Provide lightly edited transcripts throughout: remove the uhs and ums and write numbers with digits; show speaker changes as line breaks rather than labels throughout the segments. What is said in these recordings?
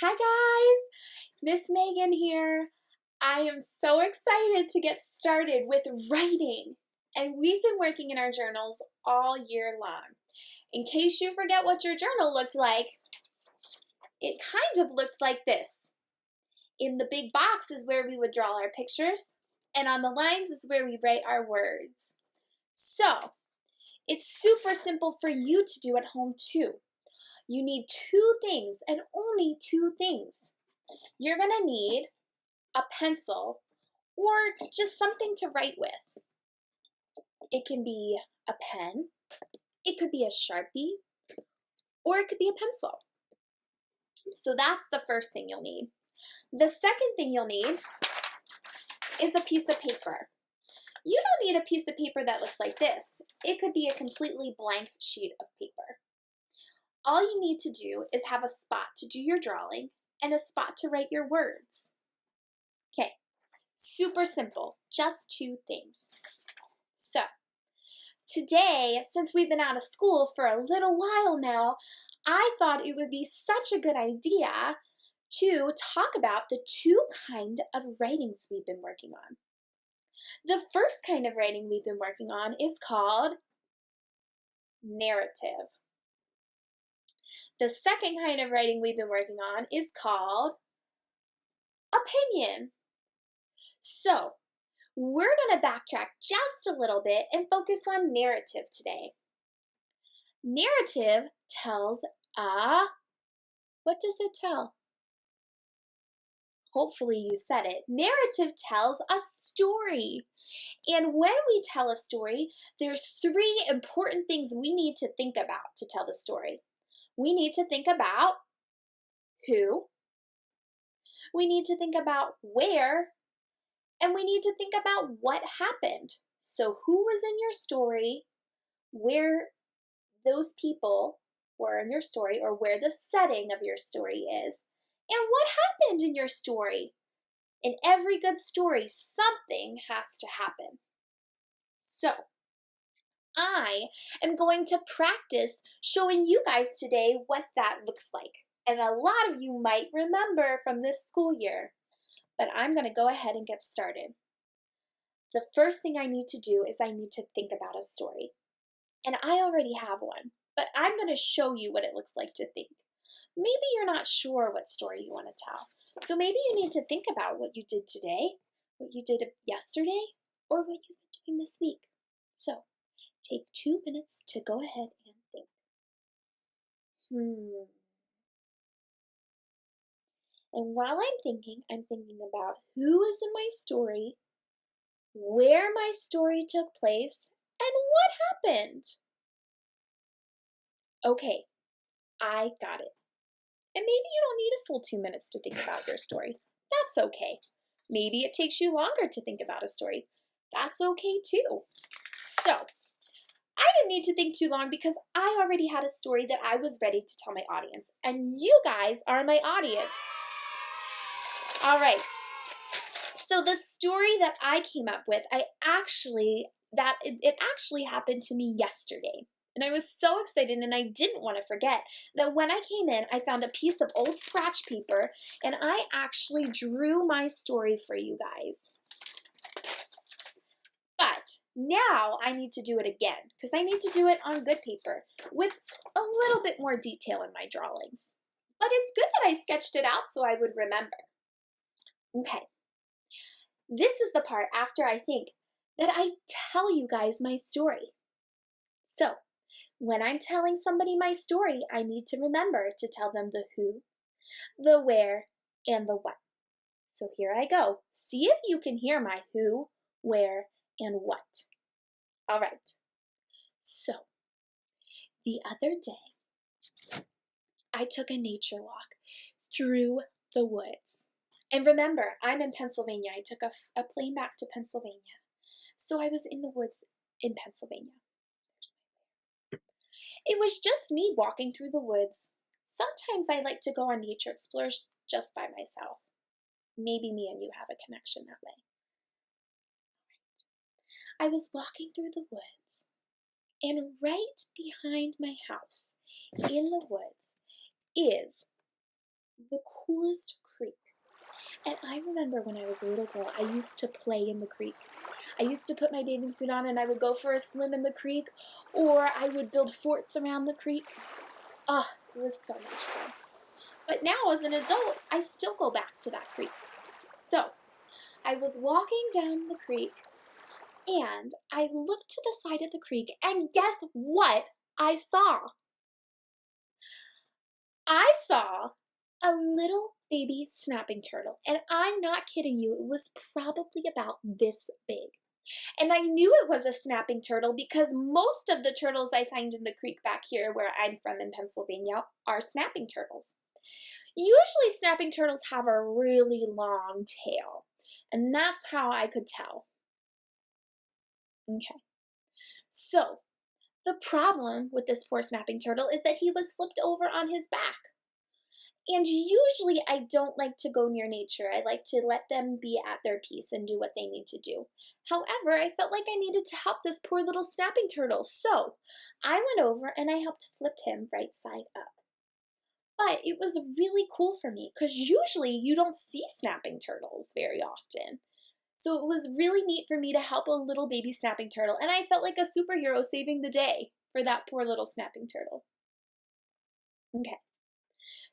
Hi guys, Miss Megan here. I am so excited to get started with writing. And we've been working in our journals all year long. In case you forget what your journal looked like, it kind of looked like this. In the big box is where we would draw our pictures, and on the lines is where we write our words. So, it's super simple for you to do at home too. You need two things and only two things. You're going to need a pencil or just something to write with. It can be a pen, it could be a Sharpie, or it could be a pencil. So that's the first thing you'll need. The second thing you'll need is a piece of paper. You don't need a piece of paper that looks like this. It could be a completely blank sheet of paper. All you need to do is have a spot to do your drawing and a spot to write your words. Okay, super simple, just two things. So, today, since we've been out of school for a little while now, I thought it would be such a good idea to talk about the two kinds of writings we've been working on. The first kind of writing we've been working on is called narrative. The second kind of writing we've been working on is called opinion. So, we're going to backtrack just a little bit and focus on narrative today. Narrative tells what does it tell? Hopefully you said it. Narrative tells a story. And when we tell a story, there's three important things we need to think about to tell the story. We need to think about who, we need to think about where, and we need to think about what happened. So who was in your story, where those people were in your story, or where the setting of your story is, and what happened in your story. In every good story, something has to happen. So, I am going to practice showing you guys today what that looks like. And a lot of you might remember from this school year, but I'm going to go ahead and get started. The first thing I need to do is I need to think about a story. And I already have one, but I'm going to show you what it looks like to think. Maybe you're not sure what story you want to tell. So maybe you need to think about what you did today, what you did yesterday, or what you've been doing this week. So, take 2 minutes to go ahead and think. And while I'm thinking about who is in my story, where my story took place, and what happened. Okay, I got it. And maybe you don't need a full 2 minutes to think about your story. That's okay. Maybe it takes you longer to think about a story. That's okay too. So, I didn't need to think too long because I already had a story that I was ready to tell my audience. And you guys are my audience. All right. So the story that I came up with, it actually happened to me yesterday. And I was so excited and I didn't want to forget that when I came in, I found a piece of old scratch paper and I actually drew my story for you guys. But now I need to do it again because I need to do it on good paper with a little bit more detail in my drawings. But it's good that I sketched it out so I would remember. Okay, this is the part after I think that I tell you guys my story. So, when I'm telling somebody my story, I need to remember to tell them the who, the where, and the what. So here I go. See if you can hear my who, where, and what. All right. So, the other day, I took a nature walk through the woods. And remember, I'm in Pennsylvania. I took a plane back to Pennsylvania. So I was in the woods in Pennsylvania. It was just me walking through the woods. Sometimes I like to go on nature explorers just by myself. Maybe me and you have a connection that way. I was walking through the woods, and right behind my house in the woods is the coolest creek. And I remember when I was a little girl, I used to play in the creek. I used to put my bathing suit on and I would go for a swim in the creek, or I would build forts around the creek. Ah, it was so much fun. But now as an adult, I still go back to that creek. So, I was walking down the creek and I looked to the side of the creek and guess what I saw? I saw a little baby snapping turtle, and I'm not kidding you, it was probably about this big. And I knew it was a snapping turtle because most of the turtles I find in the creek back here where I'm from in Pennsylvania are snapping turtles. Usually snapping turtles have a really long tail, and that's how I could tell. Okay, so the problem with this poor snapping turtle is that he was flipped over on his back. And usually I don't like to go near nature. I like to let them be at their peace and do what they need to do. However, I felt like I needed to help this poor little snapping turtle. So I went over and I helped flip him right side up. But it was really cool for me because usually you don't see snapping turtles very often. So it was really neat for me to help a little baby snapping turtle. And I felt like a superhero saving the day for that poor little snapping turtle. Okay.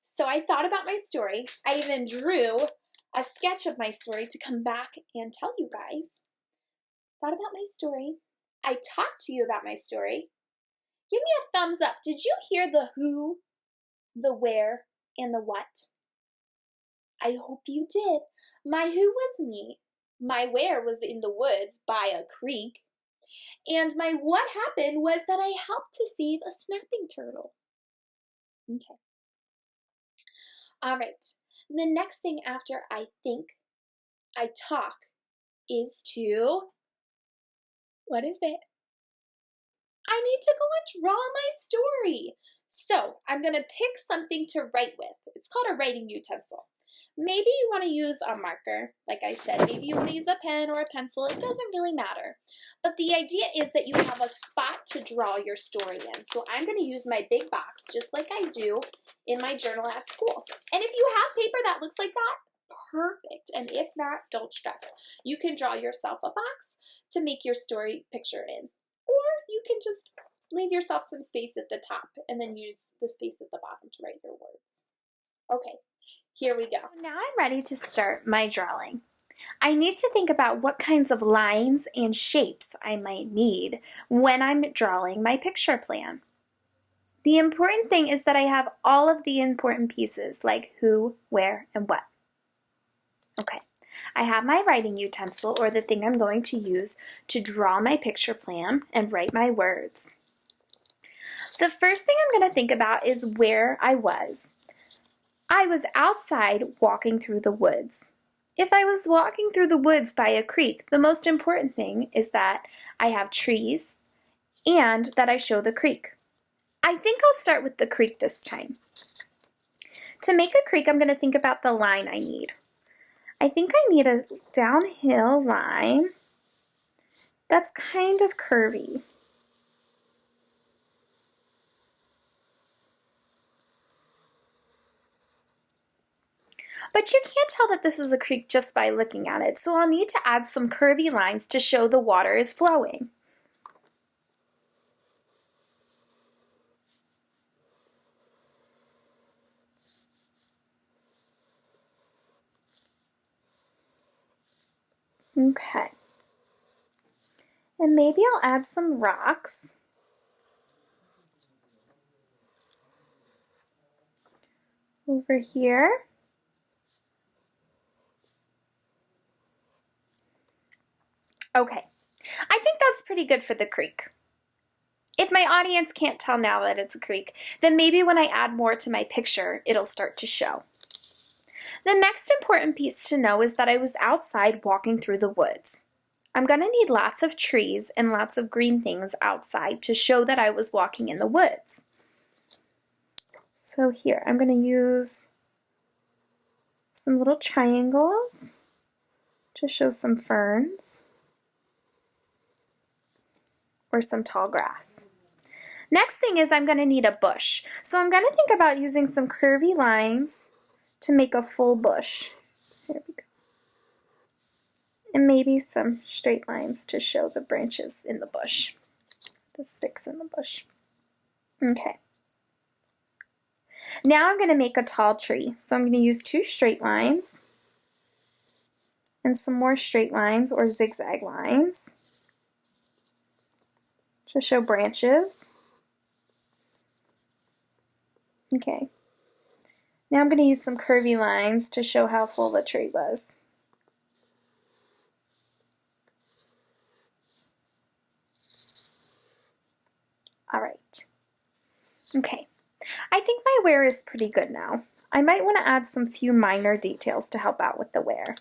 So I thought about my story. I even drew a sketch of my story to come back and tell you guys. Thought about my story. I talked to you about my story. Give me a thumbs up. Did you hear the who, the where, and the what? I hope you did. My who was me. My where was in the woods by a creek. And my what happened was that I helped to save a snapping turtle. Okay. All right, the next thing after I think, I talk, is to, what is it? I need to go and draw my story. So I'm gonna pick something to write with. It's called a writing utensil. Maybe you wanna use a marker, like I said. Maybe you wanna use a pen or a pencil. It doesn't really matter. But the idea is that you have a spot to draw your story in. So I'm gonna use my big box, just like I do in my journal at school. And if you have paper that looks like that, perfect. And if not, don't stress. You can draw yourself a box to make your story picture in. Or you can just leave yourself some space at the top and then use the space at the bottom to write your words. Okay. Here we go. Now I'm ready to start my drawing. I need to think about what kinds of lines and shapes I might need when I'm drawing my picture plan. The important thing is that I have all of the important pieces like who, where, and what. Okay, I have my writing utensil or the thing I'm going to use to draw my picture plan and write my words. The first thing I'm going to think about is where I was. I was outside walking through the woods. If I was walking through the woods by a creek, the most important thing is that I have trees and that I show the creek. I think I'll start with the creek this time. To make a creek, I'm going to think about the line I need. I think I need a downhill line that's kind of curvy. But you can't tell that this is a creek just by looking at it, so I'll need to add some curvy lines to show the water is flowing. Okay. And maybe I'll add some rocks. Over here. Okay, I think that's pretty good for the creek. If my audience can't tell now that it's a creek, then maybe when I add more to my picture, it'll start to show. The next important piece to know is that I was outside walking through the woods. I'm going to need lots of trees and lots of green things outside to show that I was walking in the woods. So here, I'm going to use some little triangles to show some ferns or some tall grass. Next thing is I'm going to need a bush. So I'm going to think about using some curvy lines to make a full bush. There we go. And maybe some straight lines to show the branches in the bush, the sticks in the bush. Okay. Now I'm going to make a tall tree. So I'm going to use 2 straight lines and some more straight lines or zigzag lines to show branches. Okay. Now I'm going to use some curvy lines to show how full the tree was. All right. Okay. I think my wear is pretty good now. I might want to add some few minor details to help out with the wear.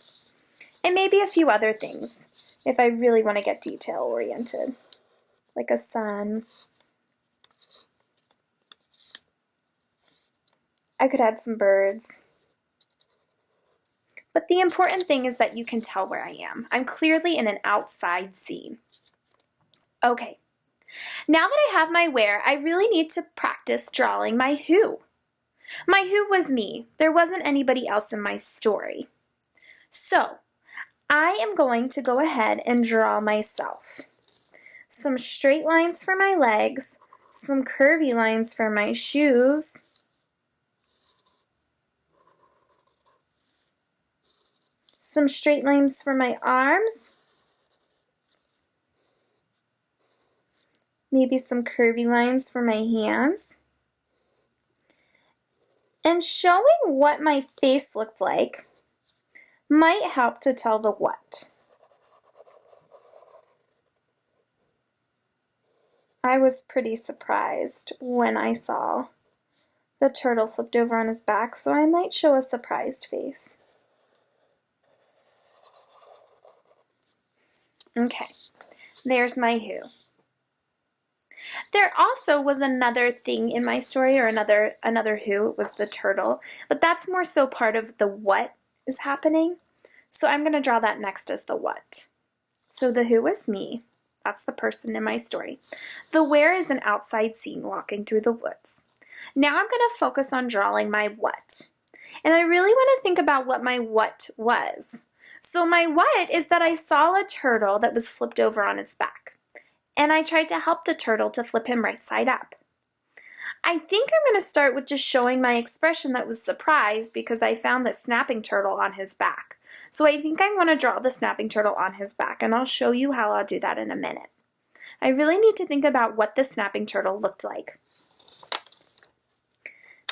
And maybe a few other things if I really want to get detail oriented, like a sun. I could add some birds. But the important thing is that you can tell where I am. I'm clearly in an outside scene. Okay. Now that I have my where, I really need to practice drawing my who. My who was me. There wasn't anybody else in my story. So, I am going to go ahead and draw myself. Some straight lines for my legs, some curvy lines for my shoes, some straight lines for my arms, maybe some curvy lines for my hands, and showing what my face looked like might help to tell the what. I was pretty surprised when I saw the turtle flipped over on his back, so I might show a surprised face. Okay, there's my who. There also was another thing in my story, or another who. It was the turtle, but that's more so part of the what is happening. So I'm going to draw that next as the what. So the who is me. That's the person in my story. The where is an outside scene walking through the woods. Now I'm going to focus on drawing my what. And I really want to think about what my what was. So my what is that I saw a turtle that was flipped over on its back. And I tried to help the turtle to flip him right side up. I think I'm going to start with just showing my expression that was surprised because I found the snapping turtle on his back. So I think I want to draw the snapping turtle on his back, and I'll show you how I'll do that in a minute. I really need to think about what the snapping turtle looked like.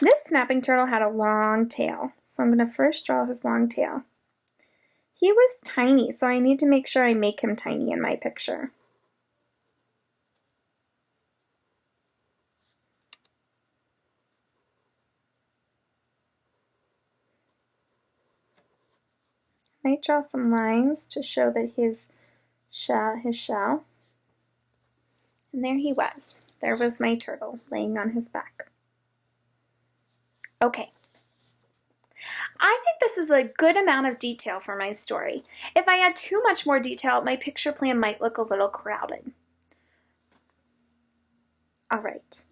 This snapping turtle had a long tail, so I'm going to first draw his long tail. He was tiny, so I need to make sure I make him tiny in my picture. I might draw some lines to show that his shell. And there he was. There was my turtle laying on his back. Okay. I think this is a good amount of detail for my story. If I add too much more detail, my picture plan might look a little crowded. All right.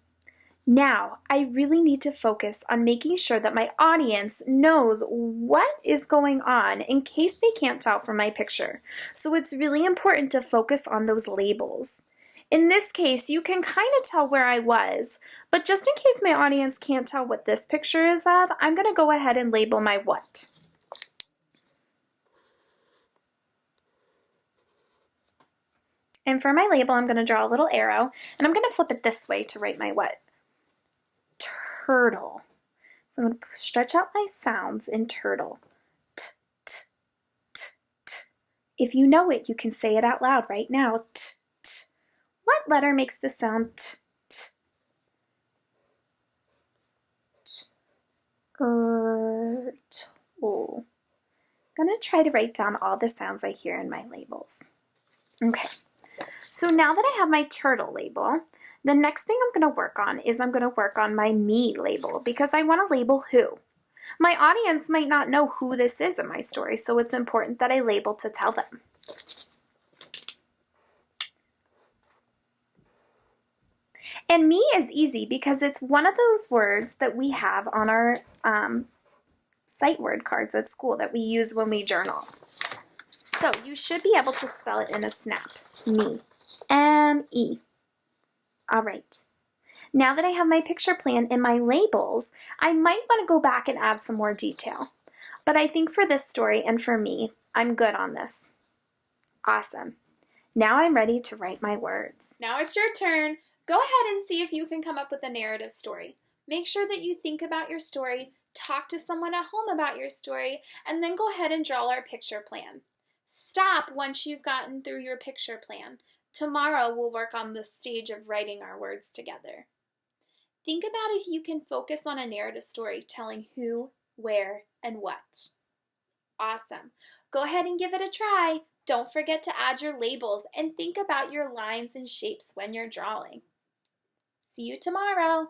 Now, I really need to focus on making sure that my audience knows what is going on in case they can't tell from my picture. So it's really important to focus on those labels. In this case, you can kind of tell where I was, but just in case my audience can't tell what this picture is of, I'm going to go ahead and label my what. And for my label, I'm going to draw a little arrow, and I'm going to flip it this way to write my what. Turtle. So I'm going to stretch out my sounds in turtle. T, t, t, t. If you know it, you can say it out loud right now. T, t. What letter makes the sound t, t? T. Turtle. I'm going to try to write down all the sounds I hear in my labels. Okay. So now that I have my turtle label, the next thing I'm going to work on is I'm going to work on my me label because I want to label who. My audience might not know who this is in my story, so it's important that I label to tell them. And me is easy because it's one of those words that we have on our sight word cards at school that we use when we journal. So you should be able to spell it in a snap. Me. M-E. All right. Now that I have my picture plan and my labels, I might want to go back and add some more detail. But I think for this story and for me, I'm good on this. Awesome. Now I'm ready to write my words. Now it's your turn. Go ahead and see if you can come up with a narrative story. Make sure that you think about your story, talk to someone at home about your story, and then go ahead and draw our picture plan. Stop once you've gotten through your picture plan. Tomorrow we'll work on the stage of writing our words together. Think about if you can focus on a narrative story telling who, where, and what. Awesome. Go ahead and give it a try. Don't forget to add your labels and think about your lines and shapes when you're drawing. See you tomorrow.